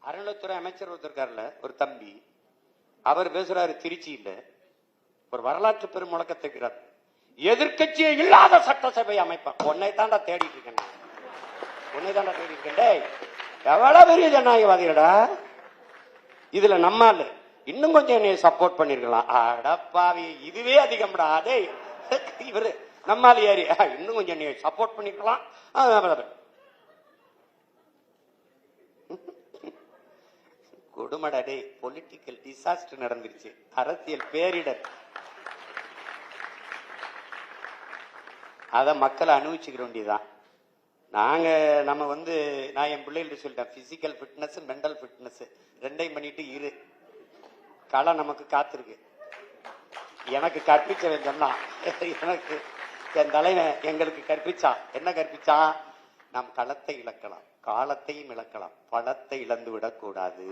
அறநிலைத்துறை அமைச்சர் ஒருத்தருக்காருல ஒரு தம்பி, அவர் பேசுறாரு திருச்சியில ஒரு வரலாற்று பெரும் முழக்கத்துக்கிறார். எதிர்கட்சியே இல்லாத சட்டசபை அமைப்பான். உன்னை தாண்டா தேடிட்டு இருக்கேன், உன்னை தாண்டா தேடி இருக்கேன். எவ்வளவு பெரிய ஜனநாயகவாதிகளடா இதுல. நம்மால இன்னும் கொஞ்சம் என்னை சப்போர்ட் பண்ணிருக்கலாம். அடப்பாவி, இதுவே அதிகம்டா. அதே இவரு நம்மால ஏறி இன்னும் கொஞ்சம் என்னை சப்போர்ட் பண்ணிருக்கலாம். கொடுமடே, பொலிட்டிக்கல் டிசாஸ்டர் நடந்துருச்சு, அரசியல் பேரிடர். அத மக்களை அனுபவிச்சுக்கிற வேண்டியதுதான். நம்ம நான் என் பிள்ளைகிட்ட சொல்லிட்டேன், பிசிக்கல் ஃபிட்னஸ் மென்டல் ஃபிட்னஸ் ரெண்டையும் பண்ணிட்டு இரு, களம் நமக்கு காத்திருக்கு. எனக்கு கற்பிச்சவன் சொன்னான், எனக்கு என் தலைவன் எங்களுக்கு கற்பிச்சான். என்ன கற்பிச்சான்? நாம் களத்தை இழக்கலாம், காலத்தையும் இழக்கலாம், பணத்தை இழந்து விடக்கூடாது.